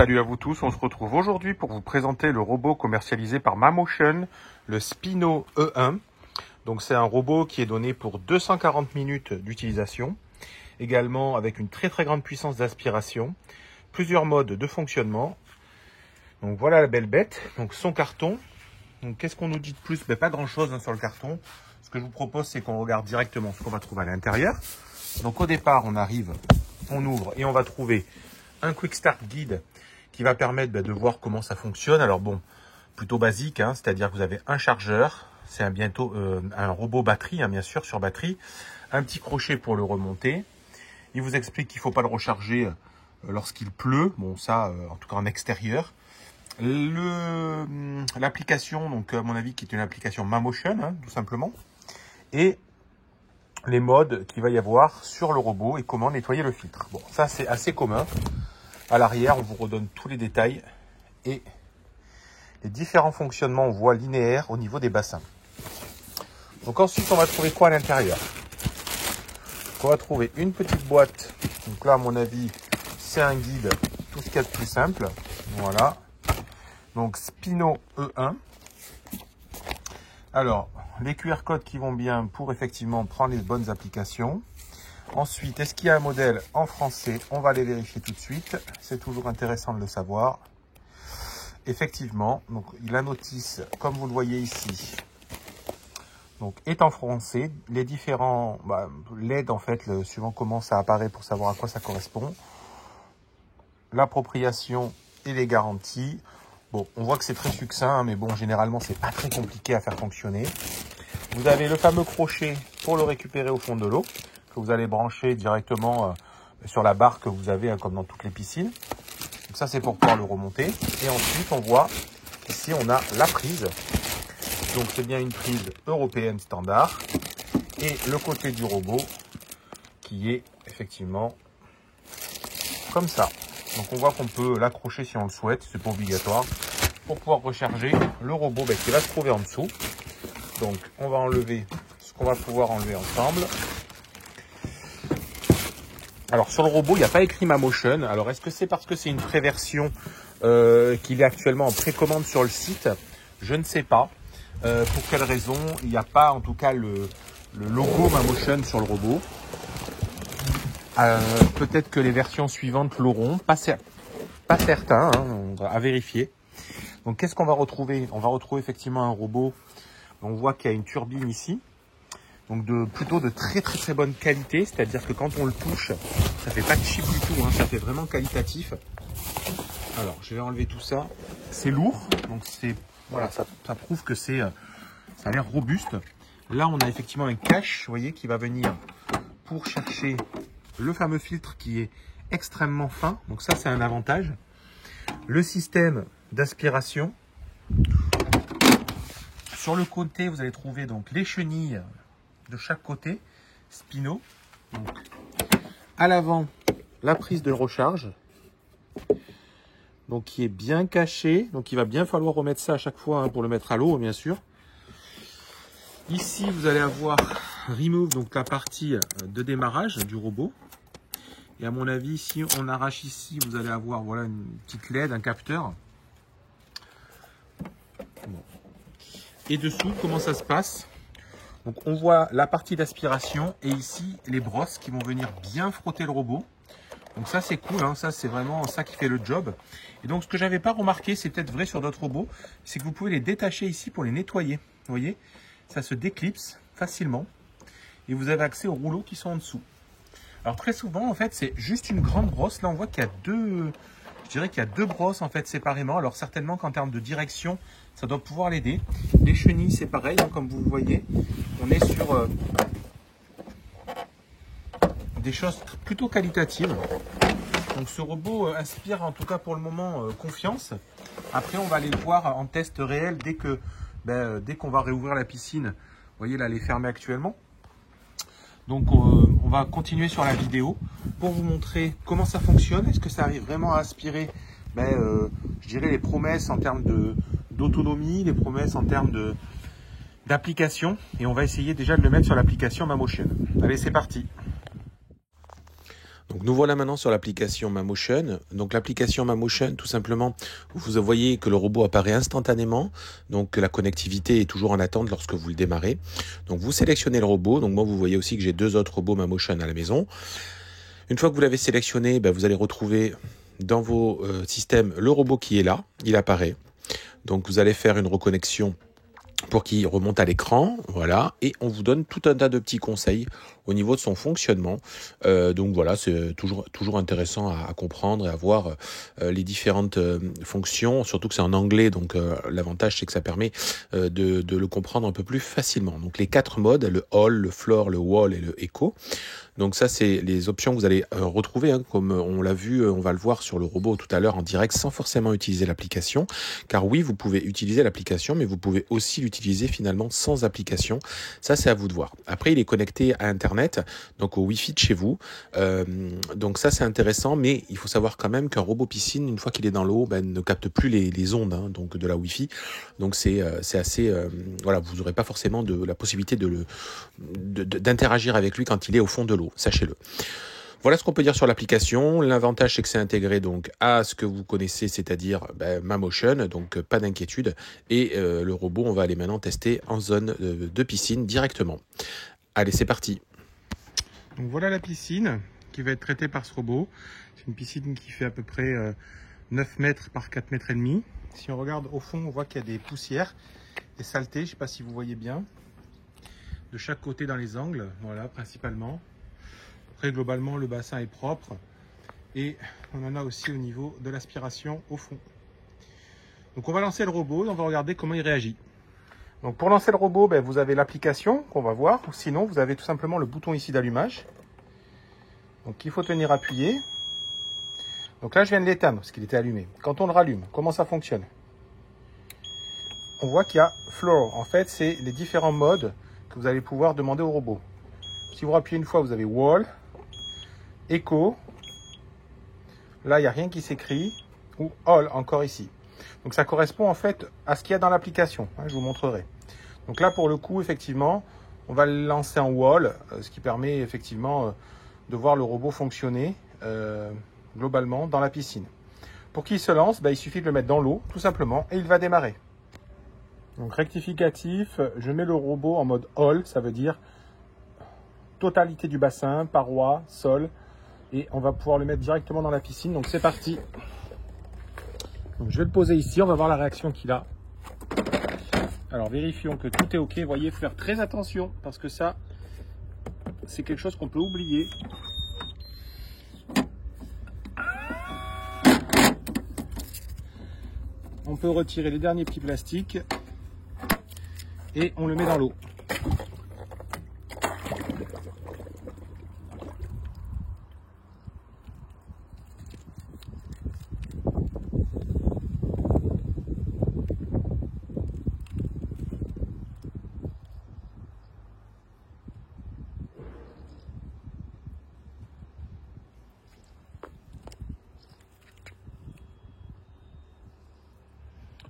Salut à vous tous, on se retrouve aujourd'hui pour vous présenter le robot commercialisé par Mamotion, le Spino E1. Donc c'est un robot qui est donné pour 240 minutes d'utilisation, également avec une très grande puissance d'aspiration, plusieurs modes de fonctionnement. Donc voilà la belle bête, donc son carton. Donc qu'est-ce qu'on nous dit de plus? Pas grand chose sur le carton. Ce que je vous propose, c'est qu'on regarde directement ce qu'on va trouver à l'intérieur. Donc au départ, on arrive, on ouvre et on va trouver un Quick Start Guide qui va permettre de voir comment ça fonctionne. Alors bon, plutôt basique, c'est-à-dire que vous avez un chargeur, c'est un robot batterie, bien sûr, sur batterie, un petit crochet pour le remonter. Il vous explique qu'il ne faut pas le recharger lorsqu'il pleut, bon ça, en tout cas en extérieur. L'application, donc à mon avis, qui est une application Mamotion, tout simplement, et les modes qu'il va y avoir sur le robot et comment nettoyer le filtre. Bon, ça c'est assez commun. À l'arrière, on vous redonne tous les détails et les différents fonctionnements, on voit linéaires au niveau des bassins. Donc ensuite, on va trouver quoi à l'intérieur? On va trouver une petite boîte. Donc là, à mon avis, c'est un guide, tout ce qu'il y a de plus simple. Voilà. Donc Spino E1. Alors, les QR codes qui vont bien pour effectivement prendre les bonnes applications. Ensuite, est-ce qu'il y a un modèle en français? On va les vérifier tout de suite. C'est toujours intéressant de le savoir. Effectivement, donc la notice, comme vous le voyez ici, donc est en français. Les différents LED, en fait, suivant comment ça apparaît pour savoir à quoi ça correspond. L'appropriation et les garanties. Bon, on voit que c'est très succinct, mais bon, généralement, c'est pas très compliqué à faire fonctionner. Vous avez le fameux crochet pour le récupérer au fond de l'eau, que vous allez brancher directement sur la barre que vous avez, comme dans toutes les piscines. Donc ça, c'est pour pouvoir le remonter. Et ensuite, on voit ici, on a la prise. Donc, c'est bien une prise européenne standard. Et le côté du robot qui est effectivement comme ça. Donc, on voit qu'on peut l'accrocher si on le souhaite. C'est pas obligatoire. Pour pouvoir recharger le robot qui va se trouver en dessous. Donc, on va enlever ce qu'on va pouvoir enlever ensemble. Alors, sur le robot, il n'y a pas écrit Mamotion. Alors, est-ce que c'est parce que c'est une pré-version qu'il est actuellement en précommande sur le site? Je ne sais pas. Pour quelle raison? Il n'y a pas, en tout cas, le logo Mamotion sur le robot. Peut-être que les versions suivantes l'auront. Pas certain, à vérifier. Donc, qu'est-ce qu'on va retrouver? On va retrouver effectivement un robot. On voit qu'il y a une turbine ici. Donc plutôt de très bonne qualité, c'est-à-dire que quand on le touche, ça fait pas de chip du tout, ça fait vraiment qualitatif. Alors, je vais enlever tout ça. C'est lourd, donc voilà, ça prouve que ça a l'air robuste. Là, on a effectivement un cache, vous voyez, qui va venir pour chercher le fameux filtre qui est extrêmement fin. Donc ça, c'est un avantage. Le système d'aspiration. Sur le côté, vous allez trouver donc les chenilles de chaque côté, Spino. Donc, à l'avant, la prise de recharge, donc qui est bien cachée. Donc il va bien falloir remettre ça à chaque fois pour le mettre à l'eau, bien sûr. Ici, vous allez avoir Remove, donc la partie de démarrage du robot. Et à mon avis, si on arrache ici, vous allez avoir voilà une petite LED, un capteur. Bon. Et dessous, comment ça se passe? Donc on voit la partie d'aspiration et ici les brosses qui vont venir bien frotter le robot. Donc ça c'est cool, ça c'est vraiment ça qui fait le job. Et donc ce que j'avais pas remarqué, c'est peut-être vrai sur d'autres robots, c'est que vous pouvez les détacher ici pour les nettoyer. Vous voyez, ça se déclipse facilement et vous avez accès aux rouleaux qui sont en dessous. Alors très souvent en fait c'est juste une grande brosse. Là on voit qu'il y a deux brosses en fait séparément. Alors certainement qu'en termes de direction, ça doit pouvoir l'aider. Les chenilles, c'est pareil, comme vous le voyez. On est sur des choses plutôt qualitatives. Donc ce robot inspire en tout cas pour le moment confiance. Après, on va aller le voir en test réel dès qu'on va réouvrir la piscine. Vous voyez, là, elle est fermée actuellement. Donc on va continuer sur la vidéo pour vous montrer comment ça fonctionne. Est-ce que ça arrive vraiment à aspirer je dirais les promesses en termes d'autonomie, les promesses en termes d'application. Et on va essayer déjà de le mettre sur l'application Mamotion. Allez, c'est parti. Donc nous voilà maintenant sur l'application MaMotion. Donc l'application MaMotion, tout simplement, vous voyez que le robot apparaît instantanément. Donc la connectivité est toujours en attente lorsque vous le démarrez. Donc vous sélectionnez le robot. Donc moi vous voyez aussi que j'ai 2 autres robots MaMotion à la maison. Une fois que vous l'avez sélectionné, vous allez retrouver dans vos systèmes le robot qui est là. Il apparaît. Donc vous allez faire une reconnexion pour qu'il remonte à l'écran, voilà, et on vous donne tout un tas de petits conseils au niveau de son fonctionnement. Donc voilà, c'est toujours intéressant à comprendre et à voir les différentes fonctions, surtout que c'est en anglais, donc l'avantage c'est que ça permet de le comprendre un peu plus facilement. Donc les 4 modes, le all, le floor, le wall et le echo. Donc ça, c'est les options que vous allez retrouver, hein, comme on l'a vu, on va le voir sur le robot tout à l'heure en direct, sans forcément utiliser l'application. Car oui, vous pouvez utiliser l'application, mais vous pouvez aussi l'utiliser finalement sans application. Ça, c'est à vous de voir. Après, il est connecté à Internet, donc au Wi-Fi de chez vous. Donc ça, c'est intéressant, mais il faut savoir quand même qu'un robot piscine, une fois qu'il est dans l'eau, ne capte plus les ondes, hein, donc de la Wi-Fi. Donc c'est assez... voilà, vous n'aurez pas forcément la possibilité d'interagir avec lui quand il est au fond de l'eau. Sachez-le. Voilà ce qu'on peut dire sur l'application. L'avantage, c'est que c'est intégré donc à ce que vous connaissez, c'est-à-dire MaMotion, donc pas d'inquiétude. Et le robot, on va aller maintenant tester en zone de piscine directement. Allez, c'est parti. Donc voilà la piscine qui va être traitée par ce robot. C'est une piscine qui fait à peu près 9 mètres par 4 mètres et demi. Si on regarde au fond, on voit qu'il y a des poussières, des saletés, je ne sais pas si vous voyez bien, de chaque côté dans les angles, voilà, principalement. Après, globalement, le bassin est propre et on en a aussi au niveau de l'aspiration au fond. Donc on va lancer le robot et on va regarder comment il réagit. Donc pour lancer le robot, vous avez l'application qu'on va voir, ou sinon vous avez tout simplement le bouton ici d'allumage. Donc il faut tenir appuyé. Donc là je viens de l'éteindre parce qu'il était allumé. Quand on le rallume, comment ça fonctionne? On voit qu'il y a floor. En fait, c'est les différents modes que vous allez pouvoir demander au robot. Si vous appuyez une fois, vous avez wall, echo. Là, il n'y a rien qui s'écrit. Ou all, encore ici. Donc ça correspond en fait à ce qu'il y a dans l'application. Je vous montrerai. Donc là, pour le coup, effectivement, on va le lancer en wall, ce qui permet effectivement de voir le robot fonctionner globalement dans la piscine. Pour qu'il se lance, il suffit de le mettre dans l'eau, tout simplement, et il va démarrer. Donc rectificatif, je mets le robot en mode all, ça veut dire totalité du bassin, paroi, sol, et on va pouvoir le mettre directement dans la piscine. Donc c'est parti. Donc, je vais le poser ici, on va voir la réaction qu'il a. Alors vérifions que tout est ok. Vous voyez, il faut faire très attention parce que ça, c'est quelque chose qu'on peut oublier. On peut retirer les derniers petits plastiques et on le met dans l'eau.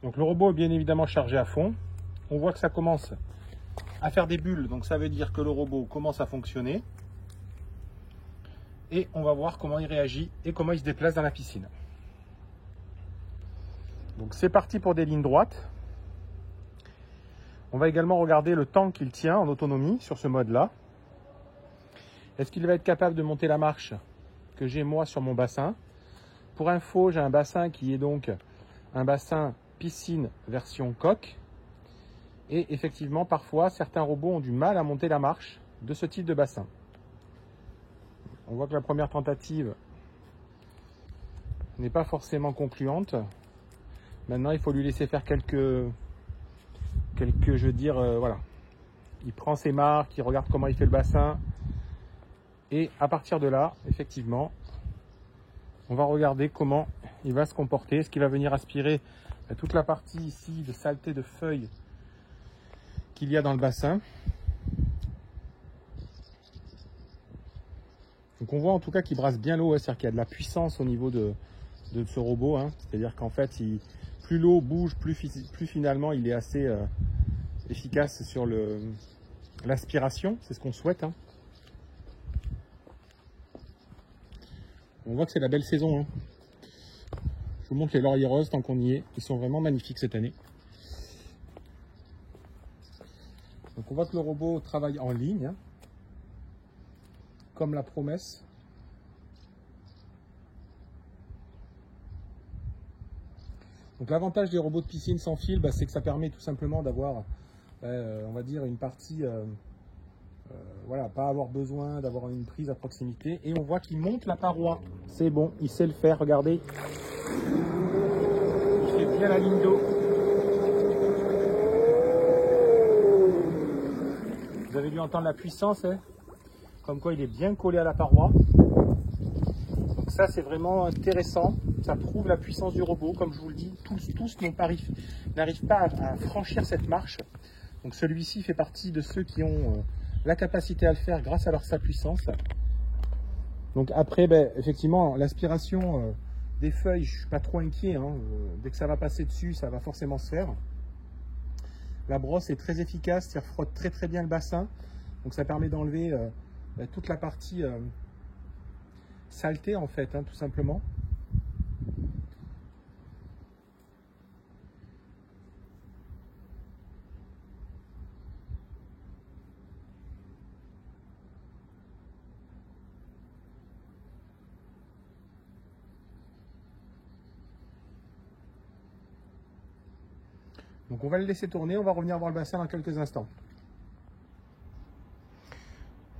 Donc le robot est bien évidemment chargé à fond. On voit que ça commence à faire des bulles, donc ça veut dire que le robot commence à fonctionner. Et on va voir comment il réagit et comment il se déplace dans la piscine. Donc c'est parti pour des lignes droites. On va également regarder le temps qu'il tient en autonomie sur ce mode-là. Est-ce qu'il va être capable de monter la marche que j'ai moi sur mon bassin? Pour info, j'ai un bassin qui est donc un bassin piscine version coque. Et effectivement, parfois, certains robots ont du mal à monter la marche de ce type de bassin. On voit que la première tentative n'est pas forcément concluante. Maintenant, il faut lui laisser faire quelques je veux dire, voilà. Il prend ses marques, il regarde comment il fait le bassin. Et à partir de là, effectivement, on va regarder comment il va se comporter. Est-ce qu'il va venir aspirer toute la partie ici de saleté de feuilles qu'il y a dans le bassin. Donc on voit en tout cas qu'il brasse bien l'eau, c'est-à-dire qu'il y a de la puissance au niveau de ce robot. C'est-à-dire qu'en fait, plus l'eau bouge, plus finalement il est assez efficace sur l'aspiration. C'est ce qu'on souhaite. On voit que c'est la belle saison. Hein. Je vous montre les lauriers roses tant qu'on y est. Ils sont vraiment magnifiques cette année. Donc on voit que le robot travaille en ligne, hein, comme la promesse. Donc l'avantage des robots de piscine sans fil, c'est que ça permet tout simplement d'avoir, on va dire, une partie, voilà, pas avoir besoin d'avoir une prise à proximité. Et on voit qu'il monte la paroi. C'est bon, il sait le faire, regardez. Il fait bien la ligne d'eau. Vous avez dû entendre la puissance, hein, comme quoi il est bien collé à la paroi. Donc ça c'est vraiment intéressant, ça prouve la puissance du robot. Comme je vous le dis, tous n'arrivent pas à franchir cette marche. Donc celui-ci fait partie de ceux qui ont la capacité à le faire grâce à sa puissance. Donc après, effectivement, l'aspiration des feuilles, je ne suis pas trop inquiet, hein. Dès que ça va passer dessus, ça va forcément se faire. La brosse est très efficace, ça frotte très très bien le bassin, donc ça permet d'enlever toute la partie saleté en fait, hein, tout simplement. Donc on va le laisser tourner, on va revenir voir le bassin dans quelques instants.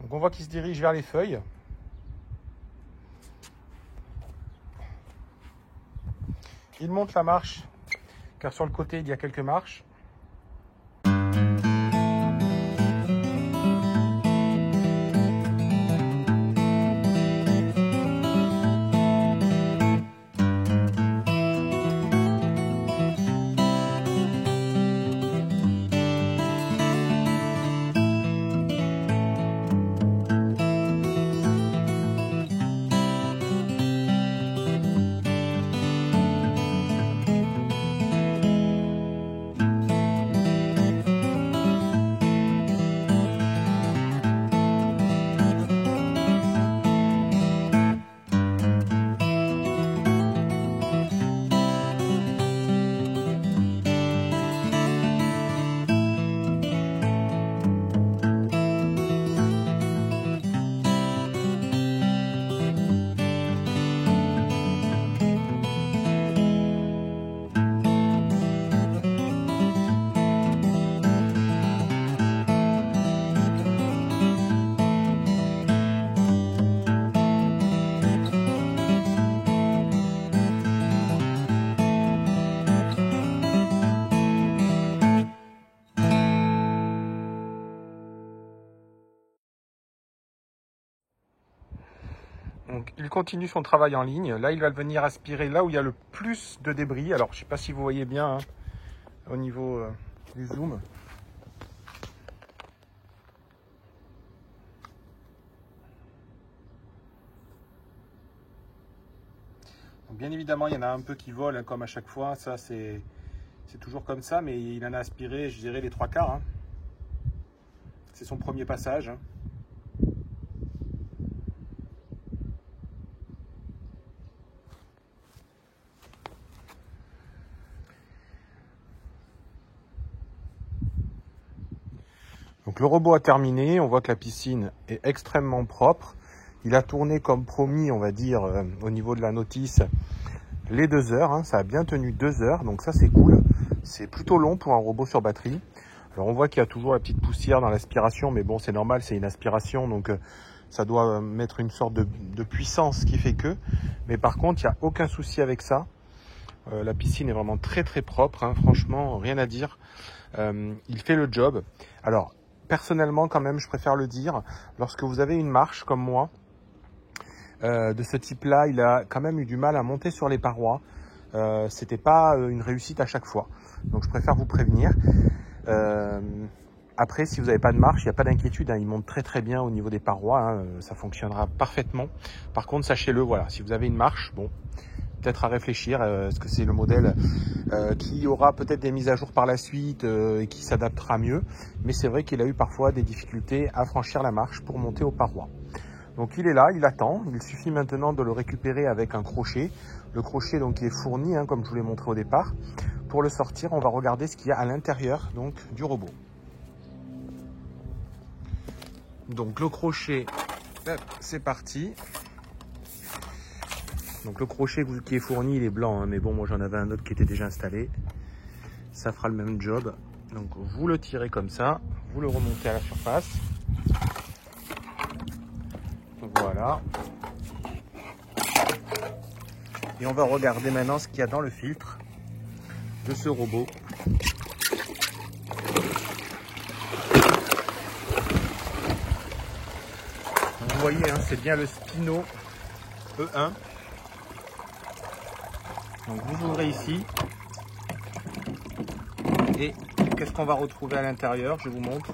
Donc on voit qu'il se dirige vers les feuilles. Il monte la marche, car sur le côté il y a quelques marches. Donc, il continue son travail en ligne. Là, il va venir aspirer là où il y a le plus de débris. Alors, je ne sais pas si vous voyez bien, hein, au niveau du zoom. Donc, bien évidemment, il y en a un peu qui volent, hein, comme à chaque fois. Ça, c'est toujours comme ça, mais il en a aspiré, je dirais, les 3/4. Hein. C'est son premier passage. Hein. Donc le robot a terminé, on voit que la piscine est extrêmement propre. Il a tourné comme promis, on va dire, au niveau de la notice, les 2 heures. Hein. Ça a bien tenu 2 heures, donc ça c'est cool. C'est plutôt long pour un robot sur batterie. Alors on voit qu'il y a toujours la petite poussière dans l'aspiration, mais bon c'est normal, c'est une aspiration, donc ça doit mettre une sorte de puissance qui fait que. Mais par contre, il n'y a aucun souci avec ça. La piscine est vraiment très très propre, hein. Franchement, rien à dire. Il fait le job. Alors, personnellement, quand même, je préfère le dire, lorsque vous avez une marche comme moi, de ce type-là, il a quand même eu du mal à monter sur les parois. C'était pas une réussite à chaque fois. Donc, je préfère vous prévenir. Après, si vous n'avez pas de marche, il n'y a pas d'inquiétude, hein. Il monte très très bien au niveau des parois, hein. Ça fonctionnera parfaitement. Par contre, sachez-le, voilà, si vous avez une marche, bon, peut-être à réfléchir, est-ce que c'est le modèle qui aura peut-être des mises à jour par la suite et qui s'adaptera mieux. Mais c'est vrai qu'il a eu parfois des difficultés à franchir la marche pour monter aux parois. Donc il est là, il attend. Il suffit maintenant de le récupérer avec un crochet. Le crochet donc qui est fourni, hein, comme je vous l'ai montré au départ. Pour le sortir, on va regarder ce qu'il y a à l'intérieur donc du robot. Donc le crochet, c'est parti. Donc le crochet qui est fourni, il est blanc, hein, mais bon, moi j'en avais un autre qui était déjà installé. Ça fera le même job. Donc vous le tirez comme ça, vous le remontez à la surface. Voilà. Et on va regarder maintenant ce qu'il y a dans le filtre de ce robot. Vous voyez, hein, c'est bien le Spino E1. Donc vous ouvrez ici. Et qu'est-ce qu'on va retrouver à l'intérieur? Je vous montre.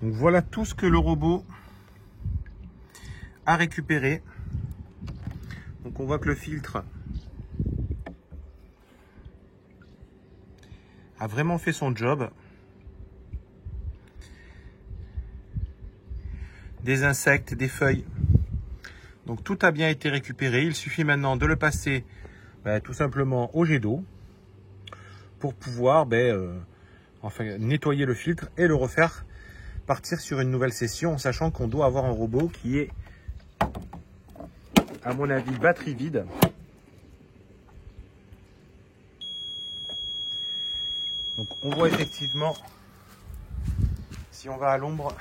Donc voilà tout ce que le robot a récupéré. Donc on voit que le filtre a vraiment fait son job. Des insectes, des feuilles. Donc tout a bien été récupéré. Il suffit maintenant de le passer tout simplement au jet d'eau pour pouvoir nettoyer le filtre et le refaire partir sur une nouvelle session, en sachant qu'on doit avoir un robot qui est, à mon avis, batterie vide. Donc on voit effectivement, si on va à l'ombre,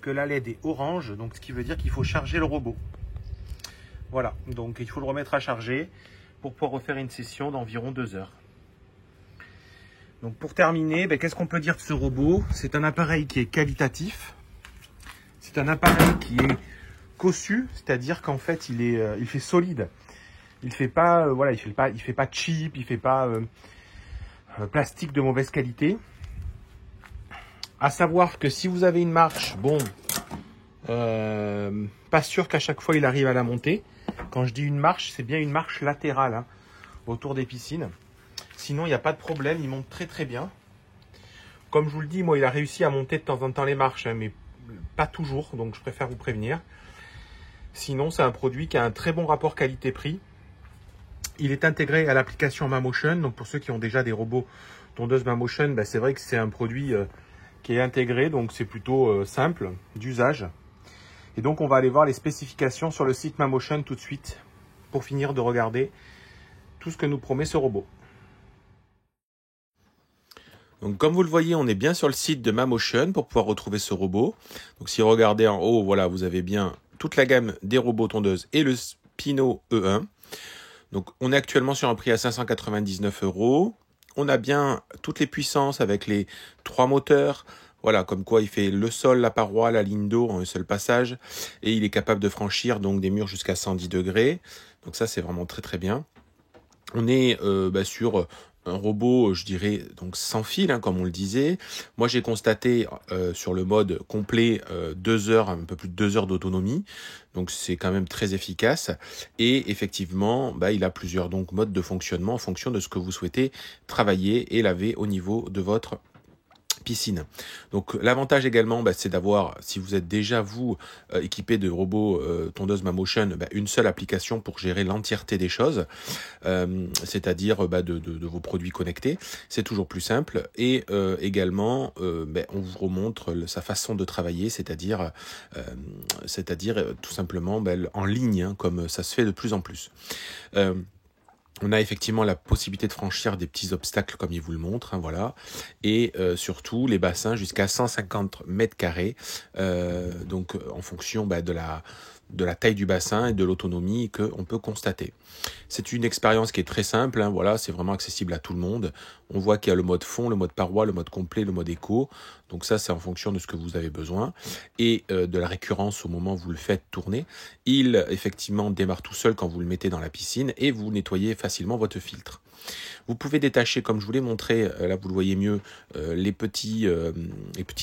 que la LED est orange, donc ce qui veut dire qu'il faut charger le robot. Voilà, donc il faut le remettre à charger pour pouvoir refaire une session d'environ 2 heures. Donc pour terminer, qu'est-ce qu'on peut dire de ce robot? C'est un appareil qui est qualitatif. C'est un appareil qui est cossu, c'est-à-dire qu'en fait il fait solide. Il fait pas il fait pas cheap, il fait pas plastique de mauvaise qualité. À savoir que si vous avez une marche, pas sûr qu'à chaque fois il arrive à la monter. Quand je dis une marche, c'est bien une marche latérale, hein, autour des piscines. Sinon, il n'y a pas de problème, il monte très très bien. Comme je vous le dis, moi, il a réussi à monter de temps en temps les marches, hein, mais pas toujours, donc je préfère vous prévenir. Sinon, c'est un produit qui a un très bon rapport qualité-prix. Il est intégré à l'application MaMotion, donc pour ceux qui ont déjà des robots tondeuses MaMotion, c'est vrai que c'est un produit qui est intégré, donc c'est plutôt simple d'usage. Et donc, on va aller voir les spécifications sur le site MaMotion tout de suite, pour finir de regarder tout ce que nous promet ce robot. Donc comme vous le voyez, on est bien sur le site de MaMotion pour pouvoir retrouver ce robot. Donc si vous regardez en haut, voilà, vous avez bien toute la gamme des robots tondeuses et le Spino E1. Donc on est actuellement sur un prix à 599 €. On a bien toutes les puissances avec les 3 moteurs. Voilà, comme quoi il fait le sol, la paroi, la ligne d'eau en un seul passage. Et il est capable de franchir donc des murs jusqu'à 110 degrés. Donc ça, c'est vraiment très très bien. On est sur un robot, je dirais, donc sans fil, hein, comme on le disait. Moi, j'ai constaté sur le mode complet 2 heures, un peu plus de 2 heures d'autonomie. Donc, c'est quand même très efficace. Et effectivement, il a plusieurs modes de fonctionnement en fonction de ce que vous souhaitez travailler et laver au niveau de votre piscine. Donc l'avantage également, c'est d'avoir, si vous êtes déjà vous équipé de robots tondeuses MaMotion, une seule application pour gérer l'entièreté des choses, c'est-à-dire de vos produits connectés. C'est toujours plus simple. Et également, on vous remontre sa façon de travailler, c'est-à-dire tout simplement en ligne, hein, comme ça se fait de plus en plus. On a effectivement la possibilité de franchir des petits obstacles comme il vous le montre, hein, voilà. Et surtout les bassins jusqu'à 150 mètres carrés, donc en fonction de la taille du bassin et de l'autonomie qu'on peut constater. C'est une expérience qui est très simple, hein, voilà, c'est vraiment accessible à tout le monde. On voit qu'il y a le mode fond, le mode paroi, le mode complet, le mode éco. Donc ça, c'est en fonction de ce que vous avez besoin et de la récurrence au moment où vous le faites tourner. Il, effectivement, démarre tout seul quand vous le mettez dans la piscine et vous nettoyez facilement votre filtre. Vous pouvez détacher, comme je vous l'ai montré, là vous le voyez mieux, les petites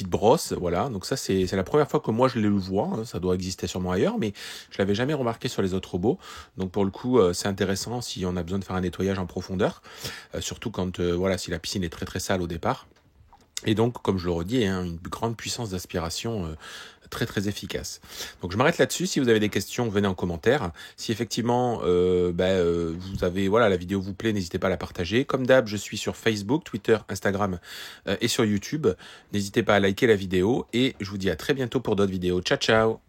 brosses, voilà. Donc ça c'est la première fois que moi je le vois, hein. Ça doit exister sûrement ailleurs, mais je l'avais jamais remarqué sur les autres robots. Donc pour le coup, c'est intéressant si on a besoin de faire un nettoyage en profondeur, surtout quand si la piscine est très très sale au départ. Et donc, comme je le redis, hein, une grande puissance d'aspiration très très efficace. Donc je m'arrête là-dessus. Si vous avez des questions, venez en commentaire. Si effectivement vous avez la vidéo vous plaît, n'hésitez pas à la partager. Comme d'hab, je suis sur Facebook, Twitter, Instagram et sur YouTube. N'hésitez pas à liker la vidéo et je vous dis à très bientôt pour d'autres vidéos. Ciao ciao.